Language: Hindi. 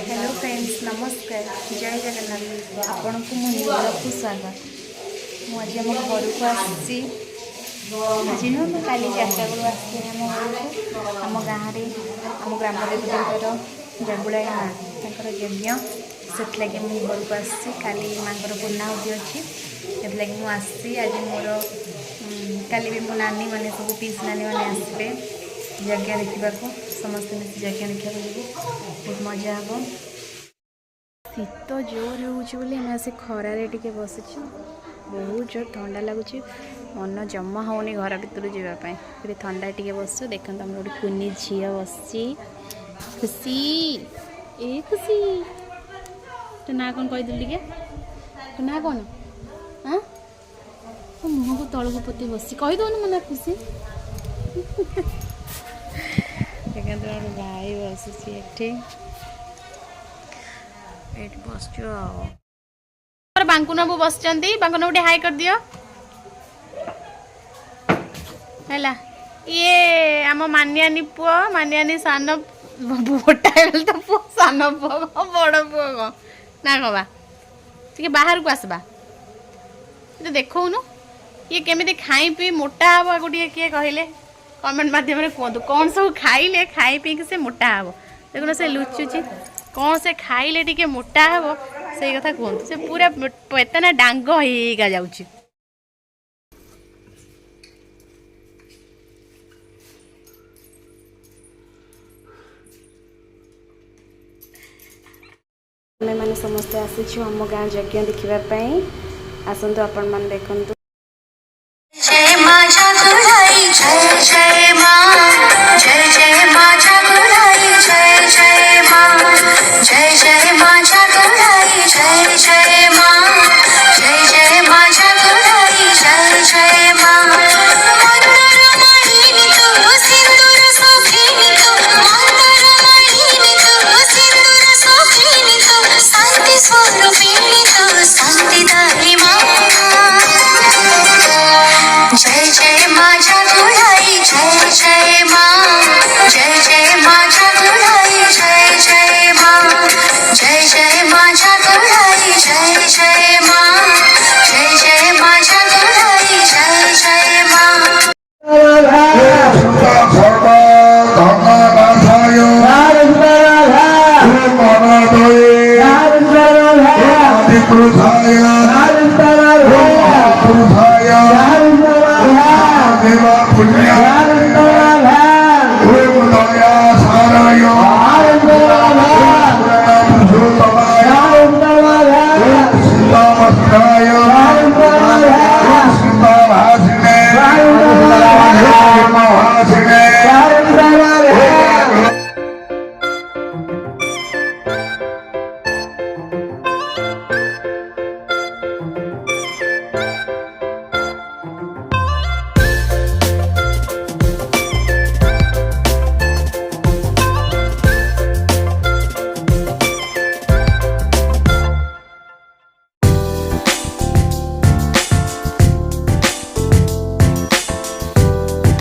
हेलो फ्रेंड्स नमस्कार जय जगन्नाथ आपण को मो नीलकू स्वागत मुझे आम घर को आसी आज नुह काली 4टा बेलू आसी आम गाँव में आम ग्राम देवता जगुड़ा माँ यज्ञ से लगे मुझे घर को आसी काली माँ पूर्णाहुति अच्छी से मुझे आज मोर काली भी मो नानी मैंने सब पीस नानी मैंने आसवे यज्ञ देखा समस्त मिसी यज्ञ देखा बहुत मजा हे शीत जोर होमें खरारे टे बस बहुत जोर ठंडा लगुच मन जमा होनी घर भर जावाई ठंडा टे बस देखते आम गोटे कुनी झी बस खुशी ए खुशी तो ना कौन कहीदे टे तो ना कौन हाँ तो मुह को तल को पोती बस कहीदन मना खुशी भाई बस बस बांकुना बस बांकुना गोटे हाई कर दियो है ये आम मानियानी पुओ मानियानी सान बोटा तो पुओ सान पुओ बड़ पुओ कौन ना कबा टे बाहर को आसबा तो देखौन ये केमी खाई पी मोटा हम गोटे किए कहले कमेंट माध्यम कहतु कौन सब खाइले खाई पी से मोटा हे देखो से लुचुची कौन से खाइले टिके मोटा हे से कथा कहतु से पूरा पेतना डांग होगा जाऊँच मैंने समस्ते आसी आम गाँव यज्ञ देखापी आसतु आपण मैंने देखु जय माँ जागुड़ाई जय जय माँ जय जय माँ जागुड़ाई जय जय माँ जय जय माँ जागुड़ाई जय जय माँ जय जय माँ जागुड़ाई जय जय माँ मंदर माहिनी तू सिंदूर सौखिनी तू मंदर माहिनी तू सिंदूर सौखिनी तू शांति स्वरूपिणी तू शांतिदायी माँ जय जय माँ जागुड़ाई जय जय माँ जय जय माँ जागुड़ाई जय जय माँ जय जय माँ जागुड़ाई जय जय माँ जय जय माँ जागुड़ाई जय जय माँ देवा पुण्य